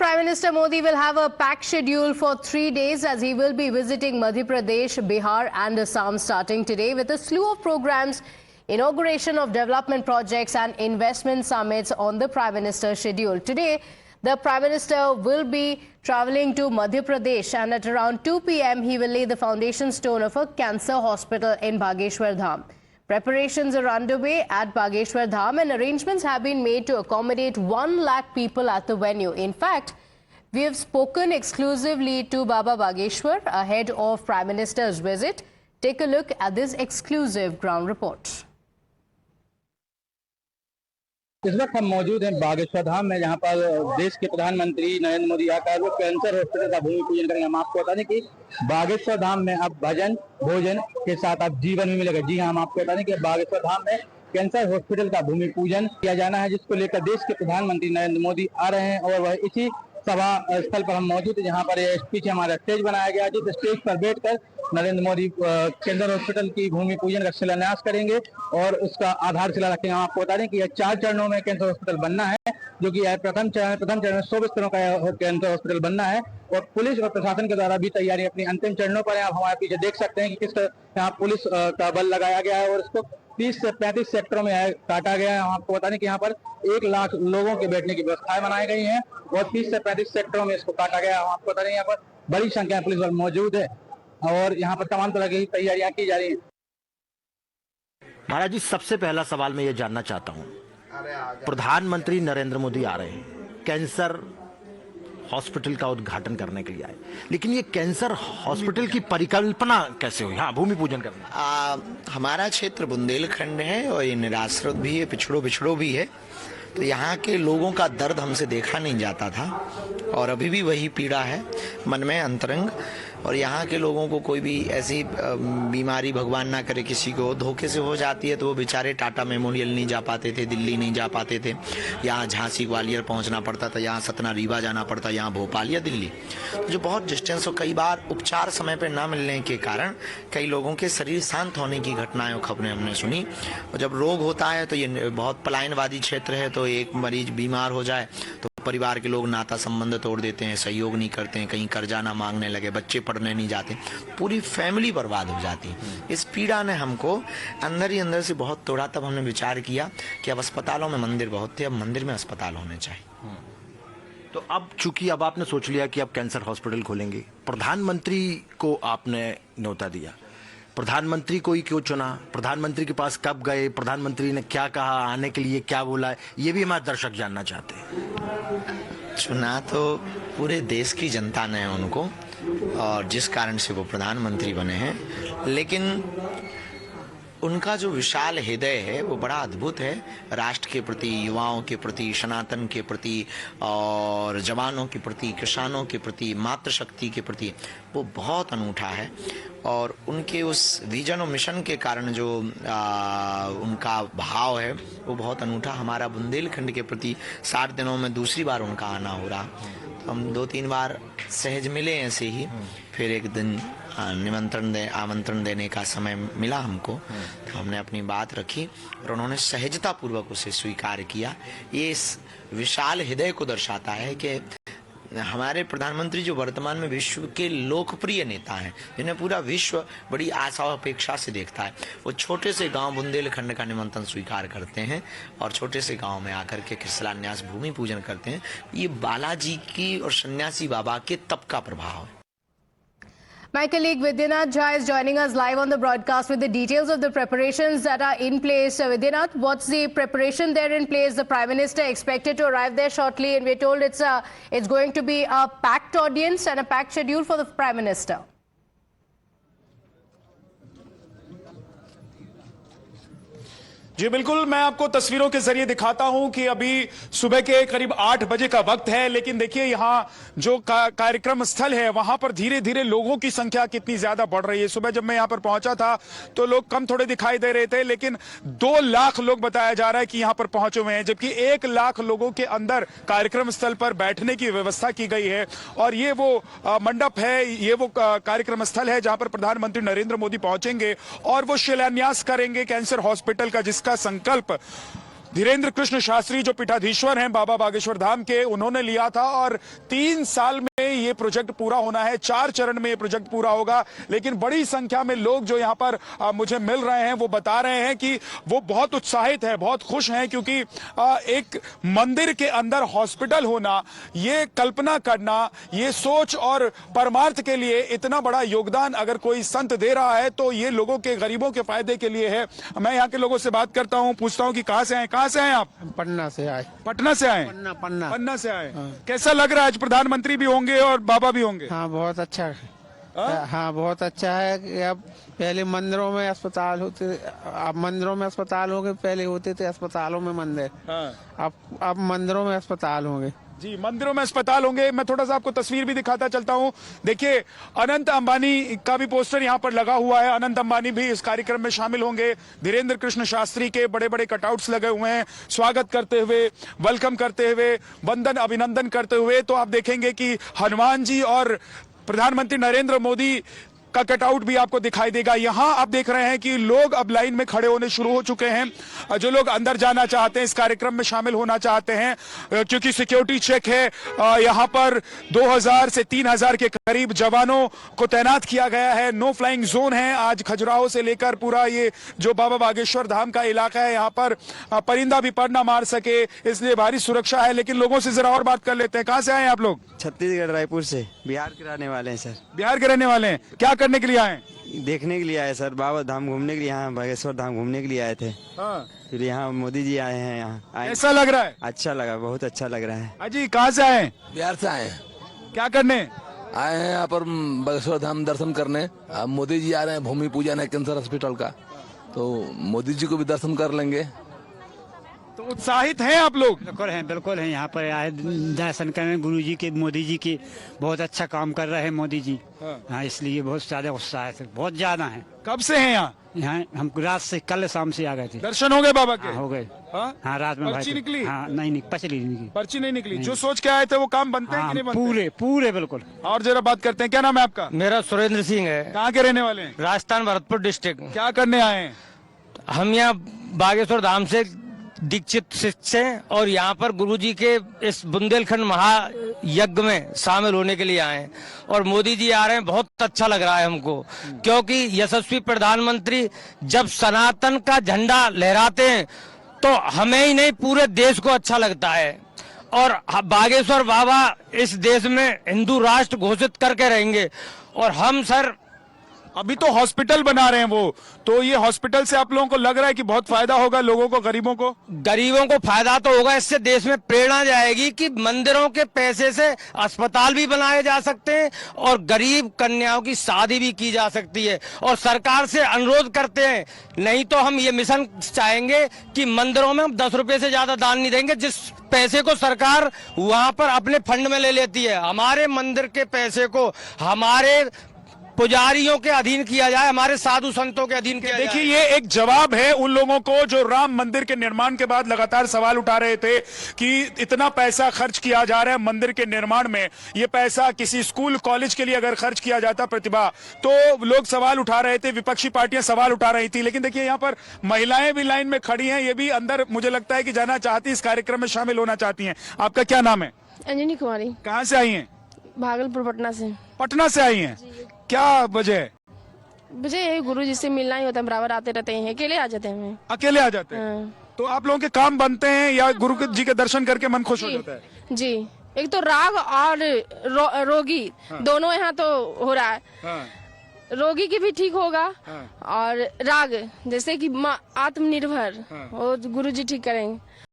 Prime Minister Modi will have a packed schedule for 3 days as he will be visiting Madhya Pradesh, Bihar and Assam starting today with a slew of programs, inauguration of development projects and investment summits on the Prime Minister's schedule. Today, the Prime Minister will be travelling to Madhya Pradesh and at around 2 p.m. he will lay the foundation stone of a cancer hospital in Bageshwar Dham. Preparations are underway at Bageshwar Dham and arrangements have been made to accommodate 1 lakh people at the venue. In fact, we have spoken exclusively to Baba Bageshwar ahead of Prime Minister's visit. Take a look at this exclusive ground report. इस वक्त हम मौजूद हैं बागेश्वर धाम में, जहां पर देश के प्रधानमंत्री नरेंद्र मोदी आकर वो कैंसर हॉस्पिटल का भूमि पूजन करेंगे। हम आपको बता दें कि बागेश्वर धाम में अब भजन भोजन के साथ अब जीवन भी मिलेगा। जी हां, हम आपको बता दें कि बागेश्वर धाम में कैंसर हॉस्पिटल का भूमि पूजन किया जाना है, जिसको लेकर देश के प्रधानमंत्री नरेंद्र मोदी आ रहे हैं और वह इसी सभा स्थल पर हम मौजूद है, जहाँ पर पीछे हमारा स्टेज बनाया गया है। जिस स्टेज पर बैठकर नरेंद्र मोदी कैंसर हॉस्पिटल की भूमि पूजन का शिलान्यास करेंगे और उसका आधारशिला रखेंगे। हम आपको बता दें कि यह 4 चरणों में कैंसर हॉस्पिटल बनना है, जो कि प्रथम चरण में 100 बिस्तरों का कैंसर हॉस्पिटल बनना है और पुलिस और प्रशासन के द्वारा भी तैयारी अपनी अंतिम चरणों पर है। आप हमारे पीछे देख सकते हैं कि किस यहाँ पुलिस का बल लगाया गया है और इसको 30 से 35 सेक्टरों में काटा गया है। हम आपको बता दें कि यहाँ पर 1 लाख लोगों के बैठने की व्यवस्थाएं बनाई गई हैं और 30 से 35 सेक्टरों में इसको काटा गया है। हम आपको बता दें यहाँ पर बड़ी संख्या में पुलिस बल मौजूद है और यहाँ पर तमाम तरह की तैयारियां की जा रही हैं। महाराज जी, सबसे पहला सवाल मैं ये जानना चाहता हूँ, प्रधानमंत्री नरेंद्र मोदी आ रहे हैं, कैंसर हॉस्पिटल का उद्घाटन करने के लिए आए, लेकिन ये कैंसर हॉस्पिटल की परिकल्पना कैसे हुई? हाँ, भूमि पूजन करना। हमारा क्षेत्र बुंदेलखंड है और ये निराश्रित भी है, पिछड़ो भी है, तो यहाँ के लोगों का दर्द हमसे देखा नहीं जाता था और अभी भी वही पीड़ा है मन में अंतरंग। और यहाँ के लोगों को कोई भी ऐसी बीमारी भगवान ना करे किसी को धोखे से हो जाती है तो वो बेचारे टाटा मेमोरियल नहीं जा पाते थे, दिल्ली नहीं जा पाते थे, यहाँ झांसी ग्वालियर पहुँचना पड़ता था, यहाँ सतना रीवा जाना पड़ता, यहाँ भोपाल या दिल्ली, तो जो बहुत डिस्टेंस हो, कई बार उपचार समय पर ना मिलने के कारण कई लोगों के शरीर शांत होने की घटनाएं और खबरें हमने सुनी। और जब रोग होता है तो ये बहुत पलायनवादी क्षेत्र है, तो एक मरीज बीमार हो जाए तो परिवार के लोग नाता संबंध तोड़ देते हैं, सहयोग नहीं करते हैं, कहीं कर्जा ना मांगने लगे, बच्चे पढ़ने नहीं जाते, पूरी फैमिली बर्बाद हो जाती है। इस पीड़ा ने हमको अंदर ही अंदर से बहुत तोड़ा। तब हमने विचार किया कि अब अस्पतालों में मंदिर बहुत थे, अब मंदिर में अस्पताल होने चाहिए। तो अब चूंकि अब आपने सोच लिया कि अब कैंसर हॉस्पिटल खोलेंगे, प्रधानमंत्री को आपने न्योता दिया, प्रधानमंत्री को ही क्यों चुना? प्रधानमंत्री के पास कब गए? प्रधानमंत्री ने क्या कहा, आने के लिए क्या बोला? ये भी हमारे दर्शक जानना चाहते हैं। चुना तो पूरे देश की जनता ने उनको, और जिस कारण से वो प्रधानमंत्री बने हैं, लेकिन उनका जो विशाल हृदय है वो बड़ा अद्भुत है। राष्ट्र के प्रति, युवाओं के प्रति, सनातन के प्रति और जवानों के प्रति, किसानों के प्रति, मातृशक्ति के प्रति वो बहुत अनूठा है। और उनके उस विजन और मिशन के कारण जो उनका भाव है वो बहुत अनूठा। हमारा बुंदेलखंड के प्रति 60 दिनों में दूसरी बार उनका आना हो रहा, तो हम 2-3 बार सहज मिले ऐसे ही, फिर एक दिन आमंत्रण देने का समय मिला हमको, तो हमने अपनी बात रखी और उन्होंने सहजता पूर्वक उसे स्वीकार किया। ये इस विशाल हृदय को दर्शाता है कि हमारे प्रधानमंत्री जो वर्तमान में विश्व के लोकप्रिय नेता हैं, जिन्हें पूरा विश्व बड़ी आशा और अपेक्षा से देखता है, वो छोटे से गांव बुंदेलखंड का निमंत्रण स्वीकार करते हैं और छोटे से गांव में आकर के शिलान्यास भूमि पूजन करते हैं। ये बालाजी की और सन्यासी बाबा के तप का प्रभाव है। My colleague Vidyanath Jha is joining us live on the broadcast with the details of the preparations that are in place. Vidyanath, what's the preparation there in place? The Prime Minister expected to arrive there shortly, and we're told it's going to be a packed audience and a packed schedule for the Prime Minister. जी बिल्कुल, मैं आपको तस्वीरों के जरिए दिखाता हूं कि अभी सुबह के करीब 8 बजे का वक्त है, लेकिन देखिए यहाँ जो कार्यक्रम स्थल है वहां पर धीरे धीरे लोगों की संख्या कितनी ज्यादा बढ़ रही है। सुबह जब मैं यहाँ पर पहुंचा था तो लोग कम थोड़े दिखाई दे रहे थे, लेकिन 2 लाख लोग बताया जा रहा है कि यहाँ पर पहुंचे हुए हैं, जबकि 1 लाख लोगों के अंदर कार्यक्रम स्थल पर बैठने की व्यवस्था की गई है। और ये वो मंडप है, ये वो कार्यक्रम स्थल है जहां पर प्रधानमंत्री नरेंद्र मोदी पहुंचेंगे और वो शिलान्यास करेंगे कैंसर हॉस्पिटल का, जिसका संकल्प धीरेन्द्र कृष्ण शास्त्री जो पीठाधीश्वर हैं बाबा बागेश्वर धाम के, उन्होंने लिया था और 3 साल में ये प्रोजेक्ट पूरा होना है। 4 चरण में ये प्रोजेक्ट पूरा होगा। लेकिन बड़ी संख्या में लोग जो यहाँ पर मुझे मिल रहे हैं वो बता रहे हैं कि वो बहुत उत्साहित है, बहुत खुश हैं, क्योंकि एक मंदिर के अंदर हॉस्पिटल होना, ये कल्पना करना, ये सोच और परमार्थ के लिए इतना बड़ा योगदान अगर कोई संत दे रहा है तो ये लोगों के, गरीबों के फायदे के लिए है। मैं यहाँ के लोगों से बात करता हूँ, पूछता हूँ कि कहाँ से आए? कहाँ से आए आप? पटना से आए। पटना से आए? पन्ना से आए। कैसा लग रहा है? आज प्रधानमंत्री भी होंगे और बाबा भी होंगे। हाँ बहुत अच्छा है। हाँ बहुत अच्छा है कि अब पहले मंदिरों में अस्पताल होते, अब मंदिरों में अस्पताल होंगे, पहले होते थे अस्पतालों में मंदिर। अब मंदिरों में अस्पताल होंगे। जी, मंदिरों में अस्पताल होंगे। मैं थोड़ा सा आपको तस्वीर भी दिखाता चलता हूं। देखिए, अनंत अंबानी का भी पोस्टर यहां पर लगा हुआ है। अनंत अंबानी भी इस कार्यक्रम में शामिल होंगे। धीरेन्द्र कृष्ण शास्त्री के बड़े बड़े कटआउट्स लगे हुए हैं, स्वागत करते हुए, वेलकम करते हुए, वंदन अभिनंदन करते हुए। तो आप देखेंगे कि हनुमान जी और प्रधानमंत्री नरेंद्र मोदी का कटआउट भी आपको दिखाई देगा। यहां आप देख रहे हैं कि लोग अब लाइन में खड़े होने शुरू हो चुके हैं। जो लोग अंदर जाना चाहते हैं, इस कार्यक्रम में शामिल होना चाहते हैं, क्योंकि सिक्योरिटी चेक है। यहां पर 2000 से 3000 के करीब जवानों को तैनात किया गया है। नो फ्लाइंग जोन है। आज खजुराहो से लेकर पूरा ये जो बाबा बागेश्वर धाम का इलाका है, यहाँ पर परिंदा भी पर ना मार सके, इसलिए भारी सुरक्षा है। लेकिन लोगों से जरा और बात कर लेते हैं। कहाँ से आए आप लोग? छत्तीसगढ़, रायपुर से। बिहार के रहने वाले हैं सर। बिहार के रहने वाले हैं। क्या करने के लिए आए? देखने के लिए आए सर, बाबा धाम घूमने के लिए, यहाँ बागेश्वर धाम घूमने के लिए आए थे। हाँ। फिर यहाँ मोदी जी आए हैं, यहाँ कैसा लग रहा है? अच्छा लगा, बहुत अच्छा लग रहा है। अजी, कहाँ से आए? बिहार से आए। क्या करने आए हैं? यहाँ पर बागेश्वर धाम दर्शन करने। अब मोदी जी आ रहे हैं, भूमि पूजन है कैंसर हॉस्पिटल का, तो मोदी जी को भी दर्शन कर लेंगे। तो उत्साहित हैं आप लोग? बिल्कुल हैं। यहाँ पर आए दर्शन करने, गुरु जी के, मोदी जी के बहुत अच्छा काम कर रहे हैं मोदी जी। हाँ, इसलिए बहुत ज्यादा उत्साह है, बहुत ज्यादा है। कब से हैं यहाँ? यहाँ हम रात से, कल शाम से आ गए थे। दर्शन हो गए बाबा के? हो गए। हाँ, रात में पर्ची निकली? हाँ, नहीं पर्ची नहीं निकली। जो सोच के आए थे वो काम बनते हैं कि नहीं बनते? पूरे बिल्कुल। और जरा बात करते हैं। क्या नाम है आपका? मेरा सुरेंद्र सिंह है। कहाँ के रहने वाले हैं? राजस्थान, भरतपुर डिस्ट्रिक्ट। क्या करने आए हैं? हम यहाँ बागेश्वर धाम से दीक्षित शिष्य हैं और यहाँ पर गुरुजी के इस बुंदेलखंड महायज्ञ में शामिल होने के लिए आए हैं। और मोदी जी आ रहे हैं, बहुत अच्छा लग रहा है हमको, क्योंकि यशस्वी प्रधानमंत्री जब सनातन का झंडा लहराते हैं तो हमें ही नहीं, पूरे देश को अच्छा लगता है। और बागेश्वर बाबा इस देश में हिंदू राष्ट्र घोषित करके रहेंगे। और हम सर अभी तो हॉस्पिटल बना रहे हैं वो, तो ये हॉस्पिटल से आप लोगों को लग रहा है कि बहुत फायदा होगा लोगों को, गरीबों को फायदा तो होगा। इससे देश में प्रेरणा जाएगी कि मंदिरों के पैसे से अस्पताल भी बनाए जा सकते हैं और गरीब कन्याओं की शादी भी की जा सकती है। और सरकार से अनुरोध करते हैं, नहीं तो हम ये मिशन चाहेंगे कि मंदिरों में हम 10 रुपए से ज्यादा दान नहीं देंगे। जिस पैसे को सरकार वहां पर अपने फंड में ले लेती है, हमारे मंदिर के पैसे को हमारे पुजारियों के अधीन किया जाए, हमारे साधु संतों के अधीन किया जाए। देखिए, ये एक जवाब है उन लोगों को जो राम मंदिर के निर्माण के बाद लगातार सवाल उठा रहे थे कि इतना पैसा खर्च किया जा रहा है मंदिर के निर्माण में, ये पैसा किसी स्कूल कॉलेज के लिए अगर खर्च किया जाता प्रतिभा, तो लोग सवाल उठा रहे थे, विपक्षी पार्टियां सवाल उठा रही थी। लेकिन देखिए, यहाँ पर महिलाएं भी लाइन में खड़ी हैं, ये भी अंदर मुझे लगता है कि जाना चाहती, इस कार्यक्रम में शामिल होना चाहती हैं। आपका क्या नाम है? अंजनी कुमारी। कहाँ से आई हैं? भागलपुर, पटना से। पटना से आई हैं। क्या वजह? मुझे गुरु जी से मिलना ही होता है, बराबर आते रहते हैं। अकेले आ जाते हैं। अकेले आ जाते हैं? तो आप लोगों के काम बनते हैं या गुरु जी के दर्शन करके मन खुश हो जाता है? जी, एक तो राग और रोगी दोनों यहाँ तो हो रहा है। रोगी की भी ठीक होगा और राग जैसे कि आत्मनिर्भर वो गुरु जी ठीक करेंगे।